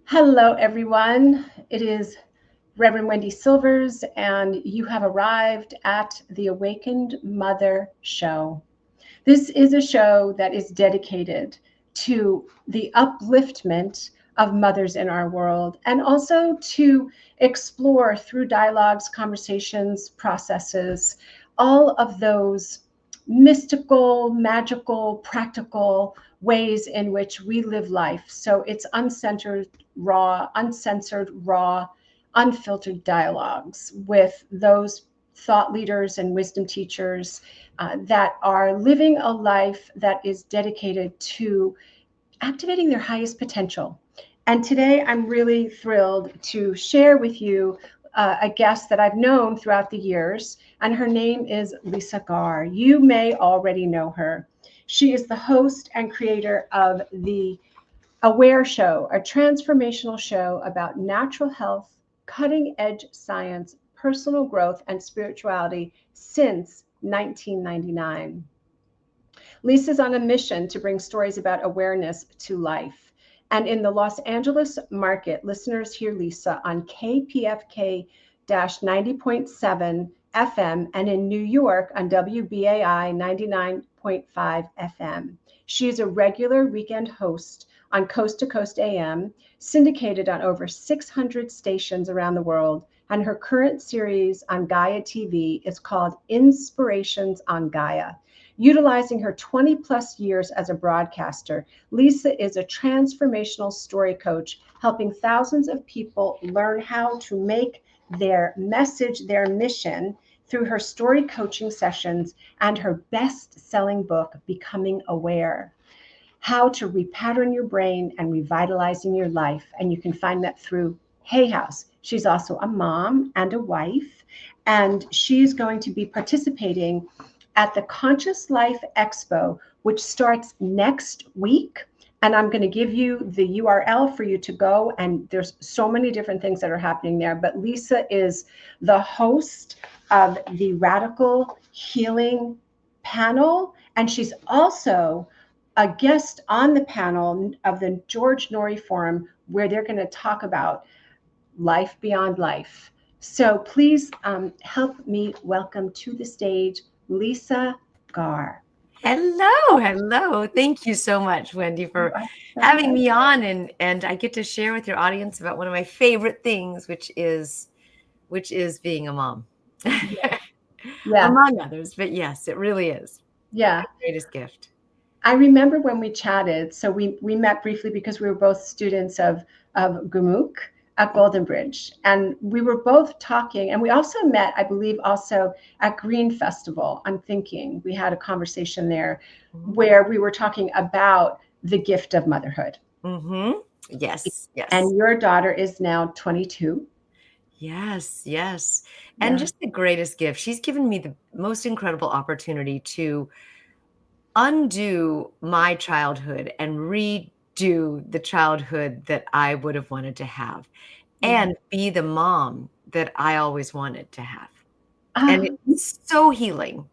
Hello, everyone. It is Rev Wendy Silvers, and you have arrived at the Awakened Mother Show. This is a show that is dedicated to the upliftment of mothers in our world and also to explore through dialogues, conversations, processes, all of those mystical, magical, practical ways in which we live life. So it's uncensored, raw, unfiltered dialogues with those thought leaders and wisdom teachers that are living a life that is dedicated to activating their highest potential. And today I'm really thrilled to share with you a guest that I've known throughout the years, and her name is Lisa Garr. You may already know her. She is the host and creator of the Aware Show, a transformational show about natural health, cutting edge science, personal growth, and spirituality since 1999. Lisa's on a mission to bring stories about awareness to life. And in the Los Angeles market, listeners hear Lisa on KPFK 90.7 FM and in New York on WBAI 99.5 FM. She is a regular weekend host on Coast to Coast AM, syndicated on over 600 stations around the world. And her current series on Gaia TV is called Inspirations on Gaia. Utilizing her 20 plus years as a broadcaster, Lisa is a transformational story coach, helping thousands of people learn how to make their message their mission through her story coaching sessions and her best-selling book, Becoming Aware. How to repattern your brain and revitalizing your life. And you can find that through Hay House. She's also a mom and a wife, and she's going to be participating at the Conscious Life Expo, which starts next week. And I'm going to give you the URL for you to go. And there's so many different things that are happening there. But Lisa is the host of the Radical Healing panel. And she's also a guest on the panel of the George Norrie Forum, where they're going to talk about life beyond life. So please help me welcome to the stage Lisa Garr. Hello. Thank you so much, Wendy, for having me on, and I get to share with your audience about one of my favorite things, which is being a mom. Yeah. Among others, but yes, it really is. Yeah. My greatest gift. I remember when we chatted, so we met briefly because we were both students of Gumuk at Golden Bridge. And we were both talking, and we also met, I believe, also at Green Festival. I'm thinking we had a conversation there where we were talking about the gift of motherhood. Mm-hmm. Yes. And your daughter is now 22. Yes. And Yeah. just the greatest gift. She's given me the most incredible opportunity to undo my childhood and redo the childhood that I would have wanted to have and be the mom that I always wanted to have. And it's so healing.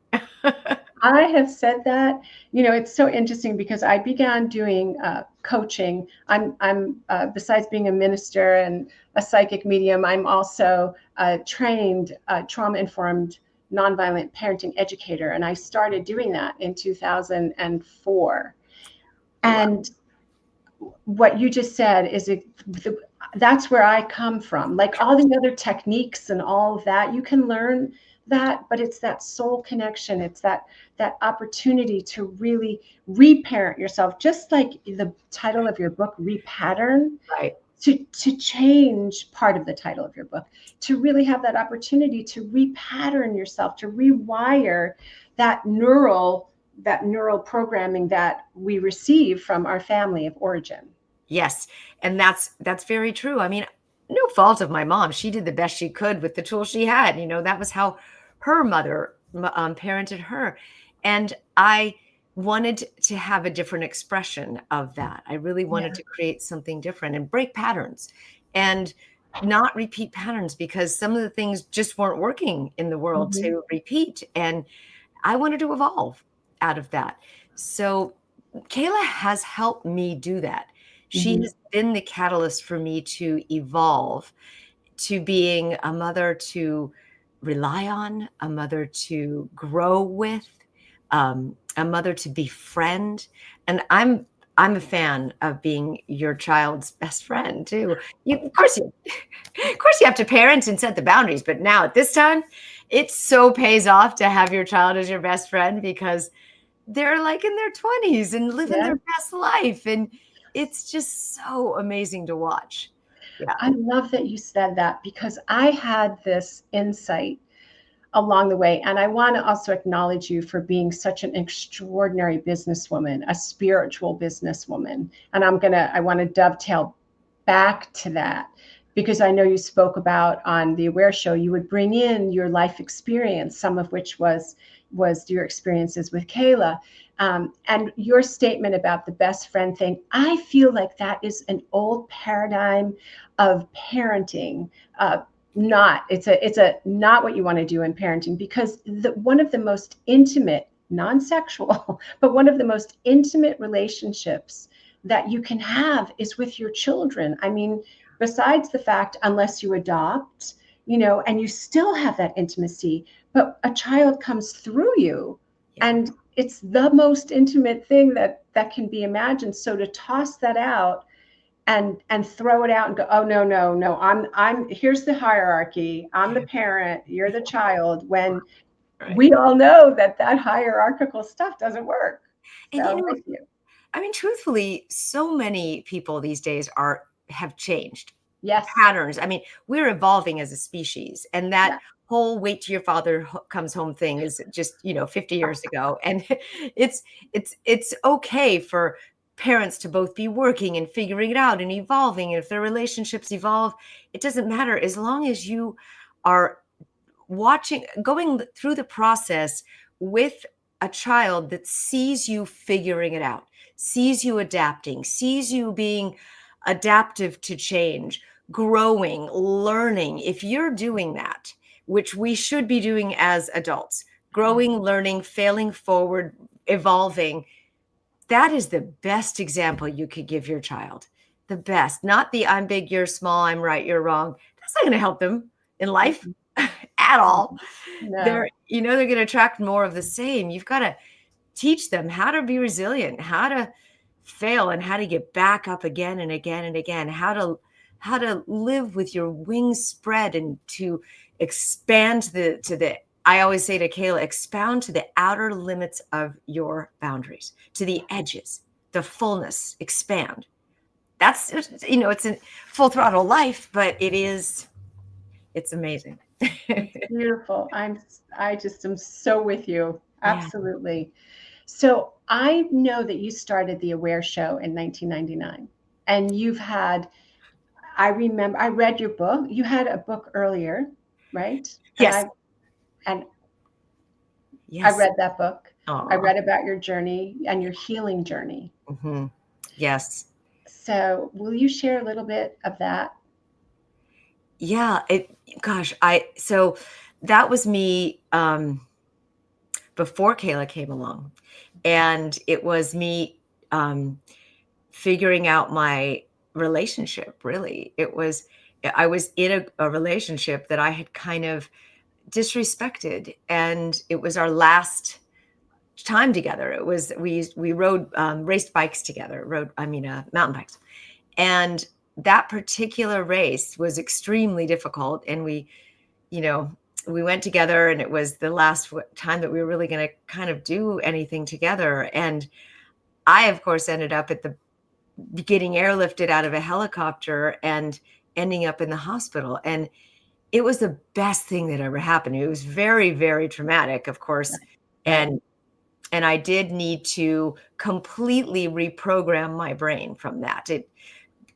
I have said that. It's so interesting because I began doing coaching. I'm besides being a minister and a psychic medium, I'm also a trained trauma-informed nonviolent parenting educator, and I started doing that in 2004. And what you just said is that's where I come from. Like all the other techniques and all of that, you can learn that, but it's that soul connection. It's that opportunity to really reparent yourself, just like the title of your book, Repattern. Right. To change part of the title of your book, to really have that opportunity to repattern yourself, to rewire that neural programming that we receive from our family of origin. Yes. And that's very true. I mean, no fault of my mom. She did the best she could with the tools she had. That was how her mother parented her. And I wanted to have a different expression of that. I really wanted to create something different and break patterns and not repeat patterns, because some of the things just weren't working in the world to repeat. And I wanted to evolve out of that. So Kayla has helped me do that. She has been the catalyst for me to evolve, to being a mother to rely on, a mother to grow with, a mother to befriend. And I'm a fan of being your child's best friend too. Of course you have to parent and set the boundaries, but now at this time, it so pays off to have your child as your best friend because they're like in their 20s and living Yeah. their best life. And it's just so amazing to watch. Yeah. I love that you said that because I had this insight along the way. And I want to also acknowledge you for being such an extraordinary businesswoman, a spiritual businesswoman. And I want to dovetail back to that because I know you spoke about on the Aware Show, you would bring in your life experience, some of which was your experiences with Kayla. And your statement about the best friend thing, I feel like that is an old paradigm of parenting, not it's a not what you want to do in parenting because one of the most intimate, non-sexual, but one of the most intimate relationships that you can have is with your children. I mean, besides the fact, unless you adopt, and you still have that intimacy, but a child comes through you, Yeah. and it's the most intimate thing that can be imagined. So to toss that out and throw it out and go, oh no, no, no, I'm here's the hierarchy, I'm the parent, you're the child, when Right. we all know that hierarchical stuff doesn't work. And So with you. I mean, truthfully, so many people these days have changed Yes. patterns. I mean, we're evolving as a species, and that Yeah. whole "wait till your father comes home" thing is just 50 years ago. And it's okay for parents to both be working and figuring it out and evolving. And if their relationships evolve, it doesn't matter as long as you are going through the process with a child that sees you figuring it out, sees you adapting, sees you being adaptive to change, growing, learning. If you're doing that, which we should be doing as adults, growing, learning, failing forward, evolving, that is the best example you could give your child. The best, not the "I'm big, you're small, I'm right, you're wrong." That's not going to help them in life at all. No. They're going to attract more of the same. You've got to teach them how to be resilient, how to fail and how to get back up again and again and again, how to live with your wings spread and to expand to the I always say to Kayla, expound to the outer limits of your boundaries, to the edges, the fullness, expand. That's it's a full throttle life, but it's amazing. It's beautiful. I just am so with you. Yeah. Absolutely. So I know that you started the Aware Show in 1999, and I remember I read your book. You had a book earlier, right? And Yes. I Yes. read that book. I Aw. read about your journey and your healing journey. Mhm. Yes. So will you share a little bit of that? Yeah, gosh, so that was me, before Kayla came along, and it was me, figuring out my relationship, really. I was in a relationship that I had kind of disrespected, and it was our last time together. It was we rode, raced bikes together, mountain bikes. And that particular race was extremely difficult. And you know, we went together and it was the last time that we were really going to kind of do anything together. And I, of course, ended up getting airlifted out of a helicopter and ending up in the hospital. And it was the best thing that ever happened. It was very, very traumatic, of course. Right. And I did need to completely reprogram my brain from that. It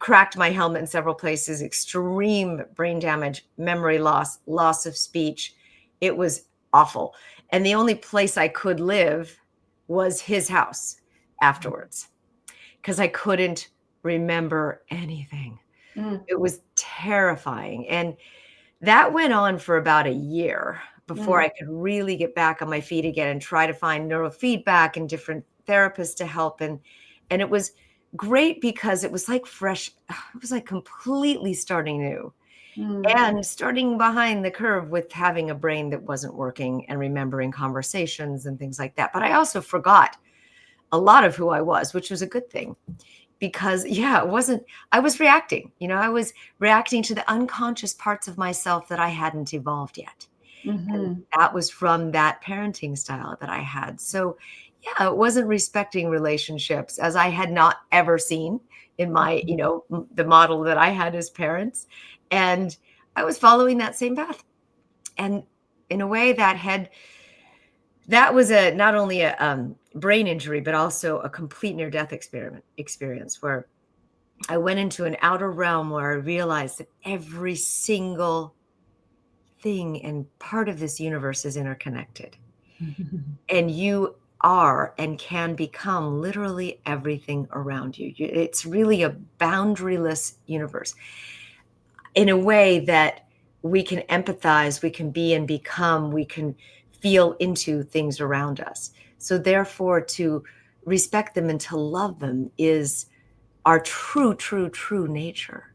cracked my helmet in several places, extreme brain damage, memory loss of speech. It was awful. And the only place I could live was his house afterwards because I couldn't remember anything. Mm, It was terrifying. And that went on for about a year before mm, I could really get back on my feet again and try to find neurofeedback and different therapists to help. And it was great because it was like fresh. It was like completely starting new Mm. and starting behind the curve with having a brain that wasn't working and remembering conversations and things like that. But I also forgot a lot of who I was, which was a good thing because, yeah, it wasn't, I was reacting, I was reacting to the unconscious parts of myself that I hadn't evolved yet. And Mm-hmm. that was from that parenting style that I had. So, yeah, it wasn't respecting relationships as I had not ever seen in my, the model that I had as parents. And I was following that same path. And in a way that was not only a brain injury, but also a complete near-death experience where I went into an outer realm where I realized that every single thing and part of this universe is interconnected. And you are and can become literally everything around you. It's really a boundaryless universe in a way that we can empathize, we can be and become, we can feel into things around us. So therefore, to respect them and to love them is our true, true, true nature.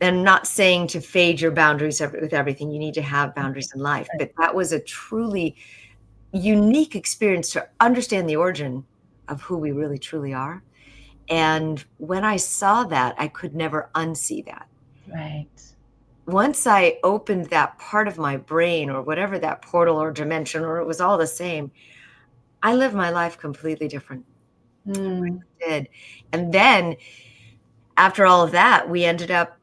I'm not saying to fade your boundaries with everything. You need to have boundaries in life, but that was a truly unique experience to understand the origin of who we really truly are. And when I saw that, I could never unsee that. Right. Once I opened that part of my brain or whatever that portal or dimension, or it was all the same, I lived my life completely different. Mm. I did. And then after all of that, we ended up,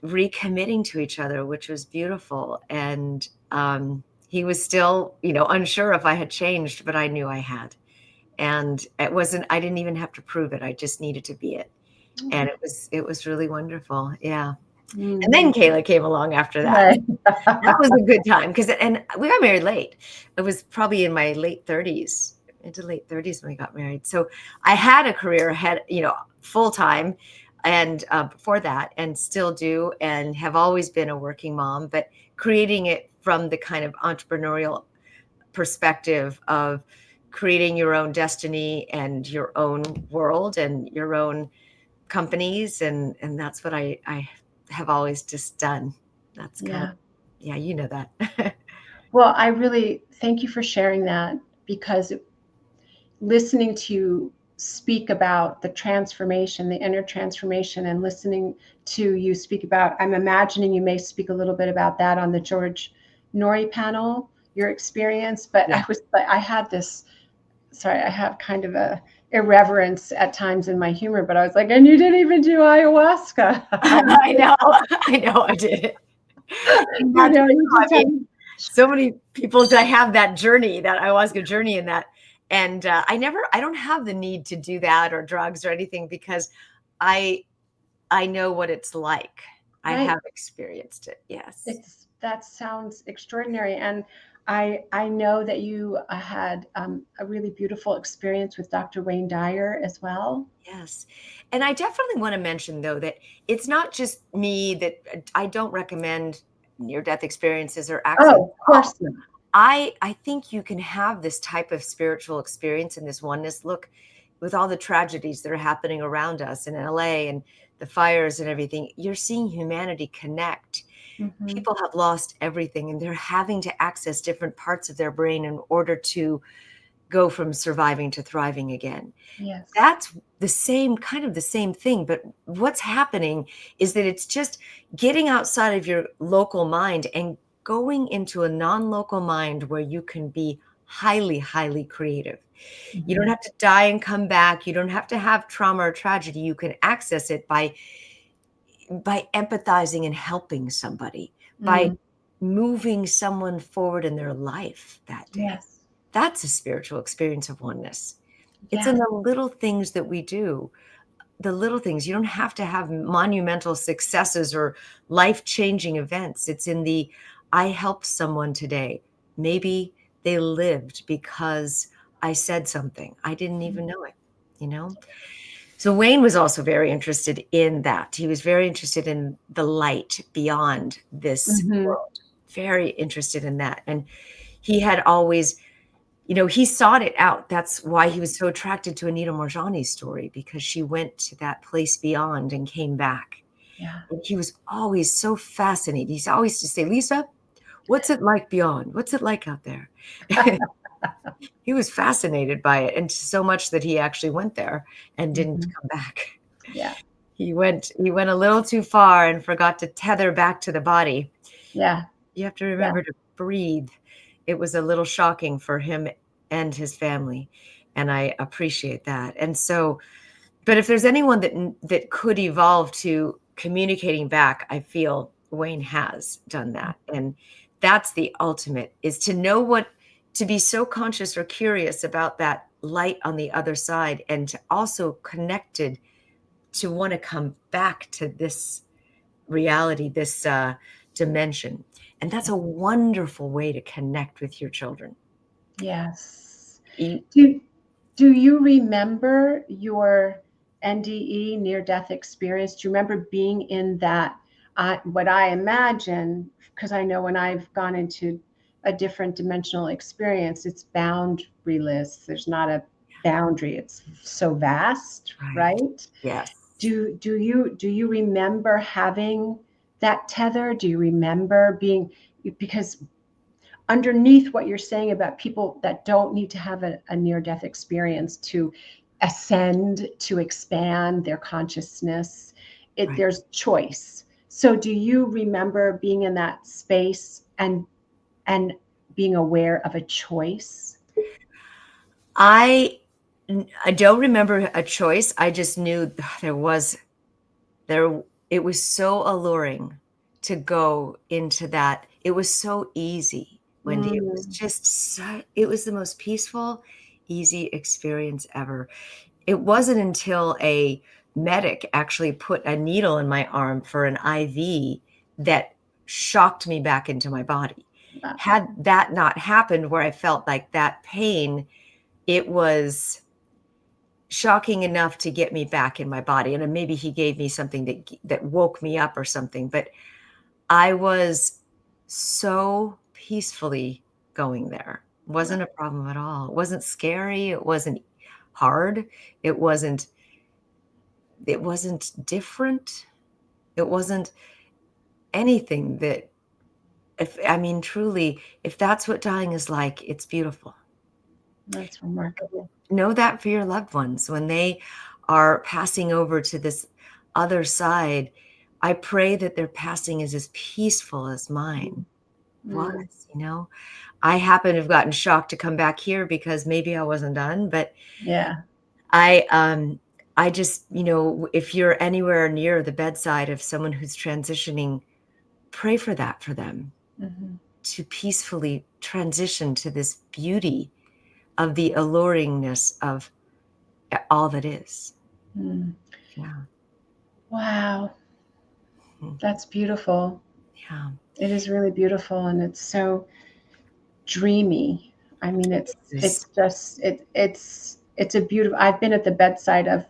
recommitting to each other, which was beautiful. And he was still, unsure if I had changed, but I knew I had. And I didn't even have to prove it. I just needed to be it. And it was really wonderful. Yeah. And then Mm. Kayla came along after that. Right. That was a good time and we got married late. It was probably in my late 30s, into late 30s when we got married. So I had a career ahead, full time, and before that, and still do, and have always been a working mom, but creating it from the kind of entrepreneurial perspective of creating your own destiny and your own world and your own companies, and that's what I have always just done. That's kind of, Yeah. yeah, you know that. Well, I really thank you for sharing that because listening to you speak about the transformation, the inner transformation, and listening to you speak about, I'm imagining you may speak a little bit about that on the George Nori panel, your experience. But Yeah. I had this, sorry, I have kind of a irreverence at times in my humor, but I was like, and you didn't even do ayahuasca. I know, I know I did it. And You that's, know, you I just have. mean, so many people that have that journey, that ayahuasca journey in that. And I don't have the need to do that or drugs or anything because I know what it's like. I Right. have experienced it. Yes. That sounds extraordinary, and I know that you had a really beautiful experience with Dr. Wayne Dyer as well. Yes. And I definitely want to mention, though, that it's not just me, that I don't recommend near death experiences or accidents Oh, of at all. course not. I think you can have this type of spiritual experience and this oneness. Look, with all the tragedies that are happening around us in LA and the fires and everything, you're seeing humanity connect. Hmm. People have lost everything and they're having to access different parts of their brain in order to go from surviving to thriving again. Yes. That's the same kind of the same thing, but what's happening is that it's just getting outside of your local mind and going into a non-local mind where you can be highly, highly creative. You don't Hmm. have to die and come back. You don't have to have trauma or tragedy. You can access it by empathizing and helping somebody, by Mm. moving someone forward in their life that day. Yes. That's a spiritual experience of oneness. It's in Yes. the little things that we do, the little things. You don't have to have monumental successes or life-changing events. It's in the, I helped someone today. Maybe they lived because I said something. I didn't even know it, you know? So Wayne was also very interested in that. He was very interested in the light beyond this Hmm. world, very interested in that. And he had always, he sought it out. That's why he was so attracted to Anita Morjani's story, because she went to that place beyond and came back. Yeah. And he was always so fascinated. He's always to say, Lisa, what's it like beyond? What's it like out there? He was fascinated by it, and so much that he actually went there and didn't Mhm. come back. Yeah. He went a little too far and forgot to tether back to the body. Yeah. You have to Yeah. remember to breathe. It was a little shocking for him and his family, and I appreciate that. And so, but if there's anyone that could evolve to communicating back, I feel Wayne has done that. And that's the ultimate, is to know to be so conscious or curious about that light on the other side, and to also connected to want to come back to this reality, this dimension. And that's a wonderful way to connect with your children. Yes. You, Do you remember your NDE, near death experience? Do you remember being in that? What I imagine, because I know when I've gone into a different dimensional experience, it's boundaryless. There's not a boundary. It's so vast, right. right? Yes. Do you remember having that tether? Do you remember being, because underneath what you're saying about people that don't need to have a near death experience to ascend, to expand their consciousness, Right. there's choice. So do you remember being in that space and being aware of a choice? I I don't remember a choice. I just knew there it was so alluring to go into that. It was so easy, Wendy. It was Mm, just it was the most peaceful, easy experience ever. It wasn't until a medic actually put a needle in my arm for an IV that shocked me back into my body. wow. Had that not happened, where I felt like that pain, it was shocking enough to get me back in my body. And then maybe he gave me something that woke me up or something, but I was so peacefully going there. Wasn't a problem at all. It wasn't scary. It wasn't hard. It wasn't different. It wasn't anything that, if I mean, truly, if that's what dying is like, it's beautiful. That's remarkable. Know that for your loved ones when they are passing over to this other side. I pray that their passing is as peaceful as mine was. Mm, I happen to have gotten shocked to come back here because maybe I wasn't done, but yeah. I just, if you're anywhere near the bedside of someone who's transitioning, pray for that for them, Hmm. to peacefully transition to this beauty of the alluringness of all that is. Mm. Yeah. Wow, Mhm. that's beautiful. Yeah. It is really beautiful, and it's so dreamy. I mean, it's This, just it's a beautiful. I've been at the bedside of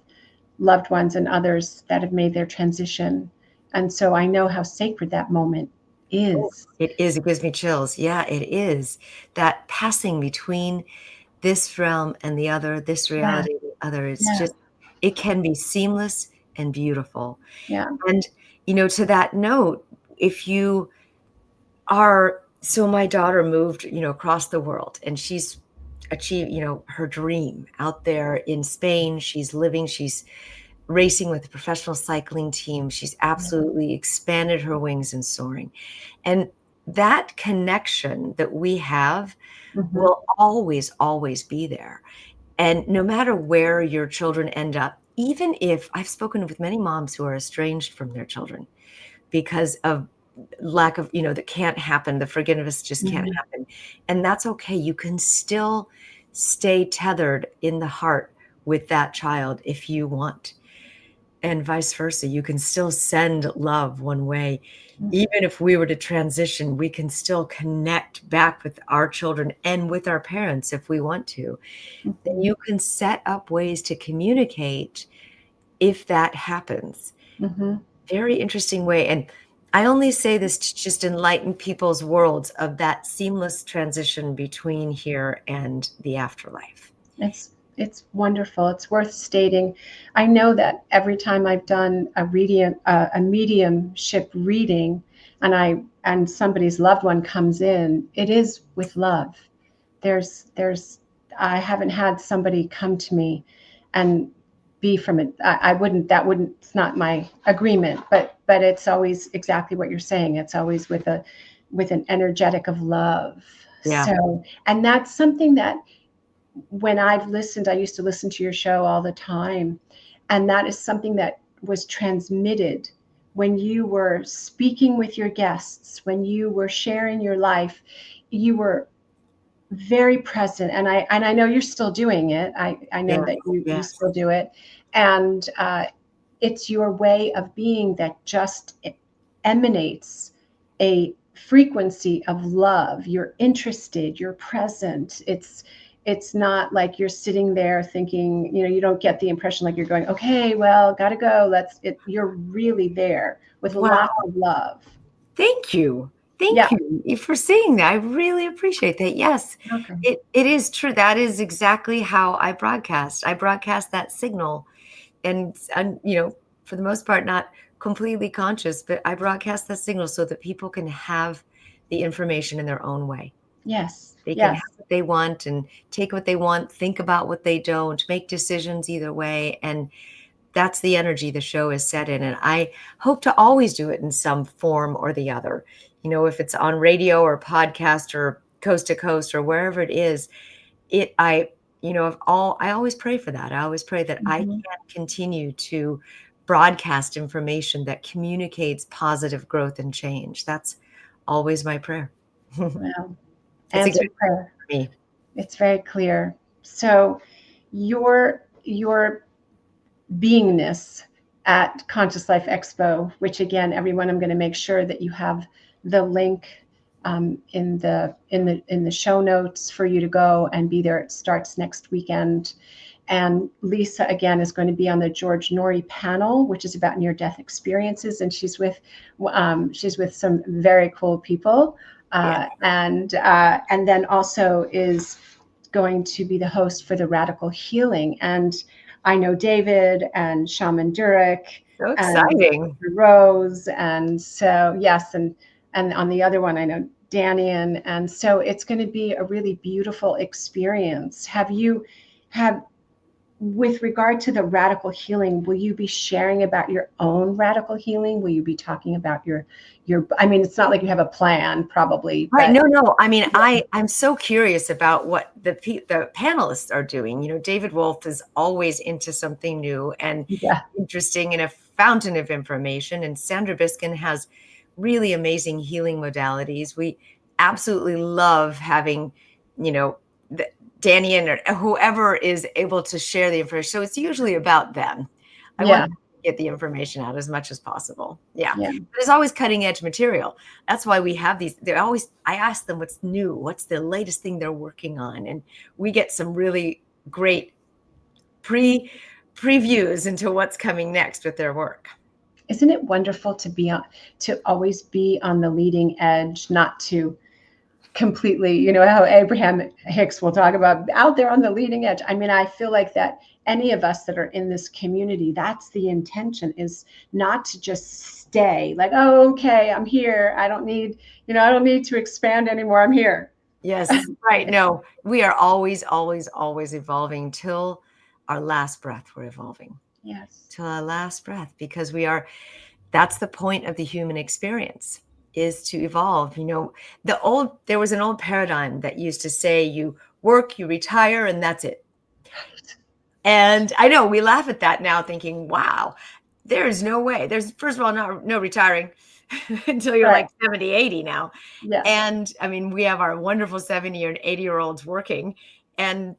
loved ones and others that have made their transition, and so I know how sacred that moment oh, is. it is. It gives me chills. Yeah, it is. That passing between this realm and the other, this Yeah, reality, the other. It's yeah, just, it can be seamless and beautiful. yeah. And, to that note, if you are, so my daughter moved, across the world, and she's achieved, her dream out there in Spain. She's racing with a professional cycling team. She's absolutely expanded her wings and soaring. And that connection that we have Hmm. will always, always be there. And no matter where your children end up, even if I've spoken with many moms who are estranged from their children because of lack of, that can't happen, the forgiveness just can't Hmm. happen. And that's okay. You can still stay tethered in the heart with that child if you want. And vice versa. You can still send love one way. Even if we were to transition, we can still connect back with our children and with our parents if we want to. Then Hmm. you can set up ways to communicate if that happens. Hmm. Very interesting way. And I only say this to just enlighten people's worlds of that seamless transition between here and the afterlife. It's wonderful. It's worth stating. I know that every time I've done a mediumship reading, and somebody's loved one comes in, it is with love. There's I haven't had somebody come to me and be from it. I wouldn't. That wouldn't. It's not my agreement. But it's always exactly what you're saying. It's always with an energetic of love. Yeah. So, and that's something that when I've listened, I used to listen to your show all the time. And that is something that was transmitted when you were speaking with your guests, when you were sharing your life. You were very present. And I know you're still doing it. I know Yes. that you Yes. still do it. And it's your way of being that just emanates a frequency of love. You're interested, you're present. It's not like you're sitting there thinking, you don't get the impression like you're going, okay, well, gotta go, you're really there with Wow. lots of love. Thank you. Yeah. Thank you for saying that. I really appreciate that. Yes, Okay. it is true. That is exactly how I broadcast. I broadcast that signal, and for the most part, not completely conscious, but I broadcast that signal so that people can have the information in their own way. Yes. They can Yes. have what they want and take what they want, think about what they don't, make decisions either way. And that's the energy the show is set in. And I hope to always do it in some form or the other. If it's on radio or podcast or coast to coast or wherever it is, I always pray for that. I always pray that I Mhm. can continue to broadcast information that communicates positive growth and change. That's always my prayer. Well, It's a answered gift prayer. for me. It's very clear. So your beingness at Conscious Life Expo, which again, everyone, I'm going to make sure that you have the link in the show notes for you to go and be there. It starts next weekend. And Lisa, again, is going to be on the George Norrie panel, which is about near-death experiences, and she's with some very cool people, Yeah. and then also is going to be the host for the Radical Healing. And I know David and Shaman Durek So and exciting. Rose, and so yes, and on the other one I know Danny, and so it's going to be a really beautiful experience. Have with regard to the radical healing, will you be sharing about your own radical healing? Will you be talking about I mean, it's not like you have a plan probably, Right. but No. I mean, I'm so curious about what the panelists are doing. David Wolf is always into something new and yeah. interesting and a fountain of information. And Sandra Biskin has really amazing healing modalities. We absolutely love having, you know, the, Danny and whoever is able to share the information. So it's usually about them. I want Yeah. to get the information out as much as possible. Yeah. Yeah. But it's always cutting edge material. That's why we have these. I ask them what's new, what's the latest thing they're working on. And we get some really great previews into what's coming next with their work. Isn't it wonderful to always be on the leading edge, not to completely, how Abraham Hicks will talk about out there on the leading edge. I mean, I feel like that any of us that are in this community, that's the intention, is not to just stay like, oh, okay, I'm here. I don't need to expand anymore. I'm here. Yes, right. No, we are always, always, always evolving till our last breath. We're evolving Yes. till our last breath because that's the point of the human experience, is to evolve. There was an old paradigm that used to say you work, you retire, and that's it. And I know we laugh at that now thinking, wow, there's no way. There's, first of all, no retiring until you're Right. like 70, 80 now. Yes. And I mean, we have our wonderful 70 or 80-year-olds working, and,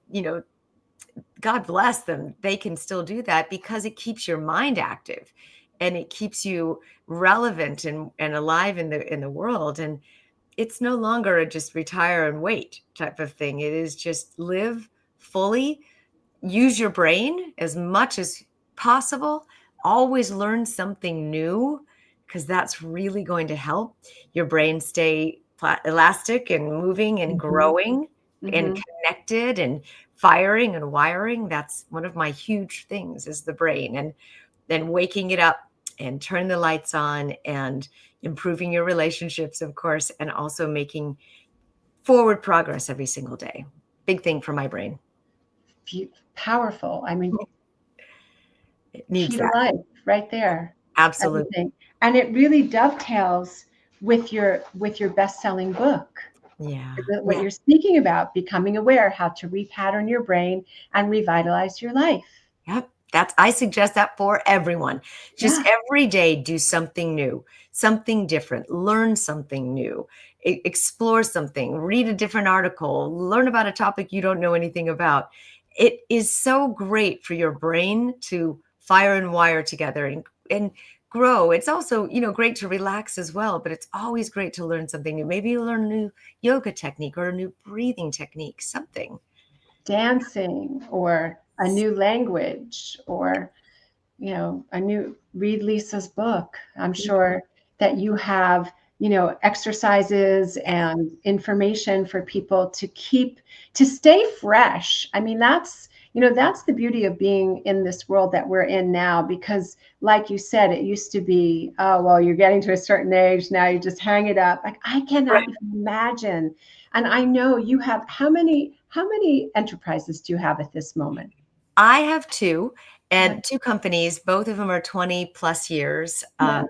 God bless them. They can still do that because it keeps your mind active and it keeps you relevant and alive in the world. And it's no longer a just retire and wait type of thing. It is just live fully, use your brain as much as possible, always learn something new, because that's really going to help your brain stay elastic and moving and Mhm. growing and Mhm. connected and firing and wiring. That's one of my huge things is the brain. And then waking it up and turn the lights on and improving your relationships, of course, and also making forward progress every single day. Big thing for my brain. Powerful. I mean, It key needs to that. life right there. Absolutely. Everything. And it really dovetails with your best-selling book. Yeah. What Yeah. you're speaking about, becoming aware, how to repattern your brain and revitalize your life. Yep. I suggest that for everyone. Just Yeah. every day, do something new, something different, learn something new, explore something, read a different article, learn about a topic you don't know anything about. It is so great for your brain to fire and wire together and grow. It's also, great to relax as well, but it's always great to learn something new. Maybe you learn a new yoga technique or a new breathing technique, something. Dancing or a new language or a new read Lisa's book. I'm sure that you have, exercises and information for people to stay fresh. I mean, that's the beauty of being in this world that we're in now, because like you said, it used to be, oh, well, you're getting to a certain age now, you just hang it up. Like, I cannot even imagine. And I know you have, how many enterprises do you have at this moment? I have two, Yeah. and two companies. Both of them are 20 plus years Yeah.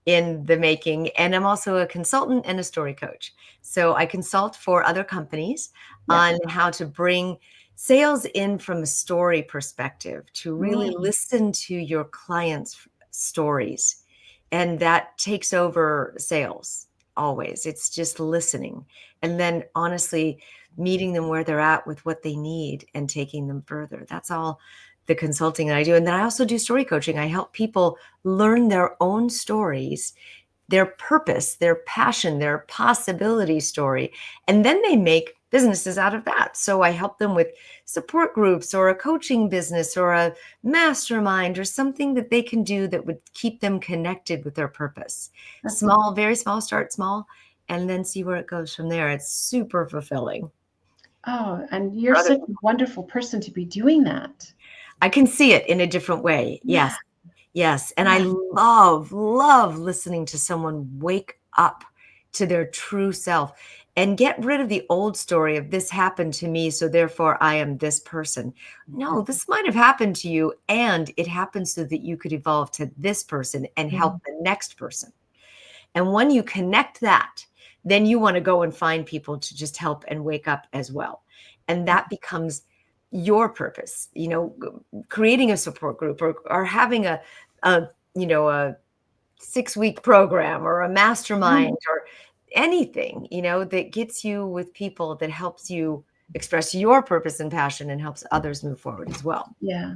in the making. And I'm also a consultant and a story coach. So I consult for other companies Yeah. on how to bring sales in from a story perspective, to really Mm. listen to your clients' stories. And that takes over sales always. It's just listening. And then honestly, meeting them where they're at with what they need and taking them further. That's all the consulting that I do. And then I also do story coaching. I help people learn their own stories, their purpose, their passion, their possibility story, and then they make businesses out of that. So I help them with support groups or a coaching business or a mastermind or something that they can do that would keep them connected with their purpose. That's Small, very small, start small, and then see where it goes from there. It's super fulfilling. Oh, and you're For other such a wonderful person to be doing that. I can see it in a different way. Yeah. Yes. Yes. And I Yeah. love, love listening to someone wake up to their true self and get rid of the old story of this happened to me, so therefore I am this person. No, this might have happened to you, and it happened so that you could evolve to this person and help Yeah. the next person. And when you connect that, then you want to go and find people to just help and wake up as well. And that becomes your purpose, creating a support group or having a 6-week program or a Yeah. mastermind or anything, that gets you with people that helps you express your purpose and passion and helps others move forward as well. Yeah.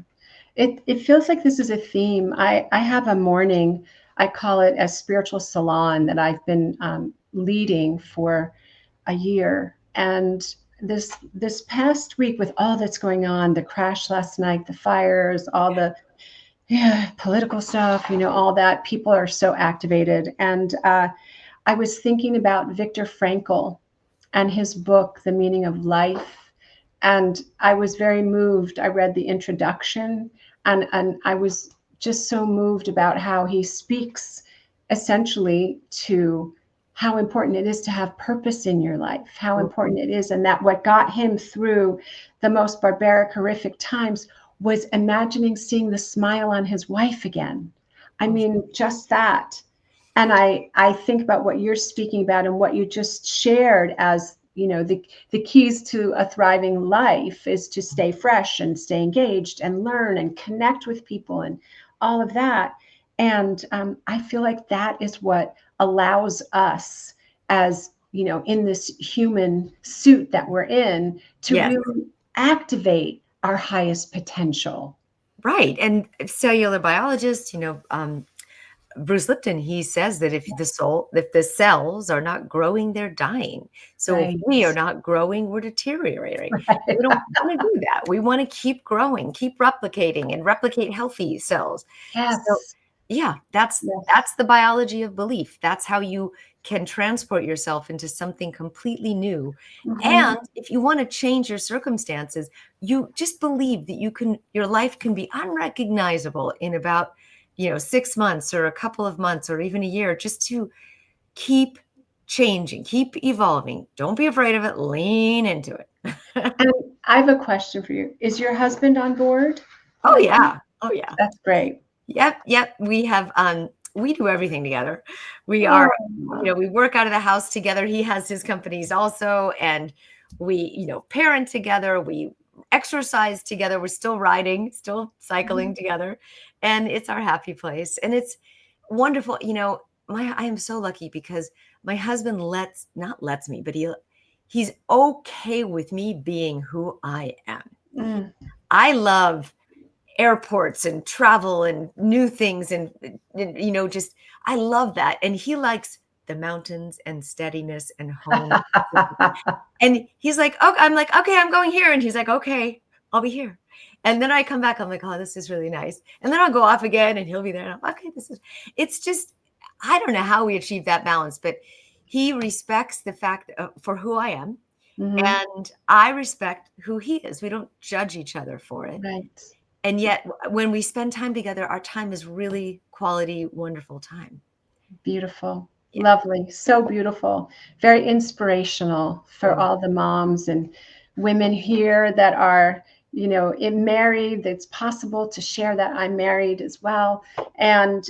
It feels like this is a theme. I have a morning, I call it a spiritual salon that I've been leading for a year. And this past week, with all that's going on, the crash last night, the fires, all the political stuff, all that, people are so activated. And I was thinking about Viktor Frankl and his book, The Meaning of Life. And I was very moved. I read the introduction, and I was just so moved about how he speaks essentially to how important it is to have purpose in your life, how important it is, and that what got him through the most barbaric, horrific times was imagining seeing the smile on his wife again. I mean, just that. And I think about what you're speaking about and what you just shared as, the keys to a thriving life is to stay fresh and stay engaged and learn and connect with people and all of that. And I feel like that is what allows us, as in this human suit that we're in, to Yes. really activate our highest potential. Right. And cellular biologist, Bruce Lipton, he says that if the cells are not growing, they're dying. So if Right. we are not growing, we're deteriorating. And we don't want to do that. We want to keep growing, keep replicating and replicate healthy cells. So Yes. Yeah, that's Yes. the biology of belief. That's how you can transport yourself into something completely new. Hmm. And if you want to change your circumstances, you just believe that your life can be unrecognizable in about, 6 months or a couple of months or even a year, just to keep changing, keep evolving. Don't be afraid of it. Lean into it. And I have a question for you. Is your husband on board Oh with you? yeah. Oh yeah. That's great. Yep, yep. We do everything together. We are, Oh, we work out of the house together. He has his companies also, and we, parent together. We exercise together. We're still riding, still cycling together, and it's our happy place. And it's wonderful. I am so lucky because my husband not lets me, but he's okay with me being who I am. mm. I love airports and travel and new things and just I love that. And he likes the mountains and steadiness and home. And he's like, "Oh," I'm like, "Okay, I'm going here." And he's like, "Okay, I'll be here." And then I come back, I'm like, "Oh, this is really nice." And then I'll go off again and he'll be there. And I'm, okay, it's just, I don't know how we achieve that balance, but he respects the fact for who I am. Hmm. And I respect who he is. We don't judge each other for it. Right. And yet, when we spend time together, our time is really quality, wonderful time. Beautiful. Yeah. Lovely. So beautiful. Very inspirational for Oh, all the moms and women here that are, married. It's possible to share that I'm married as well. And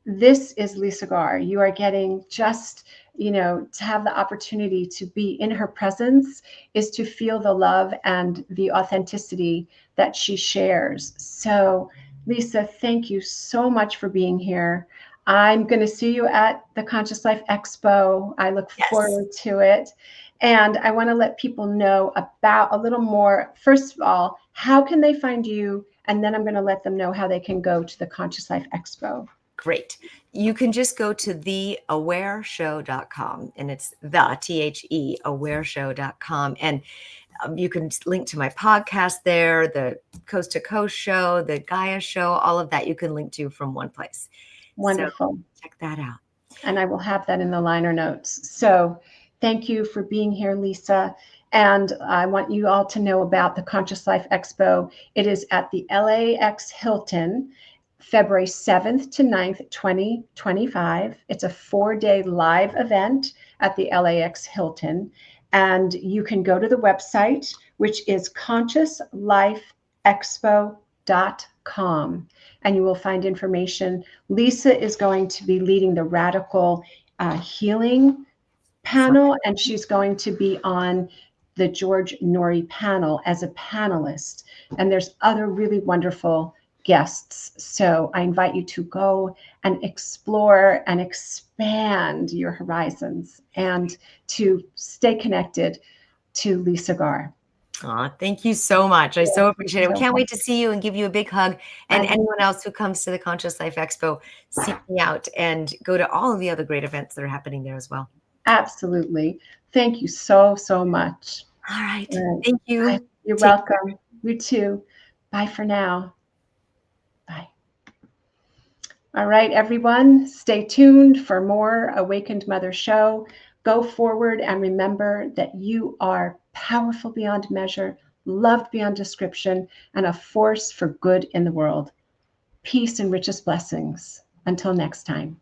this is Lisa Garr. You are getting just, to have the opportunity to be in her presence is to feel the love and the authenticity that she shares. So, Lisa, thank you so much for being here. I'm going to see you at the Conscious Life Expo. I look yes. forward to it. And I want to let people know about a little more. First of all, how can they find you? And then I'm going to let them know how they can go to the Conscious Life Expo. Great. You can just go to theawareshow.com, and it's the awareshow.com. And you can link to my podcast there, the Coast to Coast show, the Gaia show, all of that you can link to from one place. So Wonderful. check that out. And I will have that in the liner notes. So thank you for being here, Lisa. And I want you all to know about the Conscious Life Expo. It is at the LAX Hilton, February 7th to 9th, 2025. It's a 4-day live event at the LAX Hilton. And you can go to the website, which is consciouslifeexpo.com, and you will find information. Lisa is going to be leading the radical healing panel, and she's going to be on the George Norrie panel as a panelist. And there's other really wonderful guests. So I invite you to go and explore and expand your horizons and to stay connected to Lisa Garr. Aw, thank you so much. I so appreciate it. We So can't wait to see you and give you a big hug. I And anyone else who comes to the Conscious Life Expo, seek me out and go to all of the other great events that are happening there as well. absolutely. Thank you so, so much. All right. All right. Thank Bye. you. You're Take welcome. You too. Bye for now. Bye. All right, everyone, stay tuned for more Awakened Mother Show. Go forward and remember that you are powerful beyond measure, loved beyond description, and a force for good in the world. Peace and richest blessings. Until next time.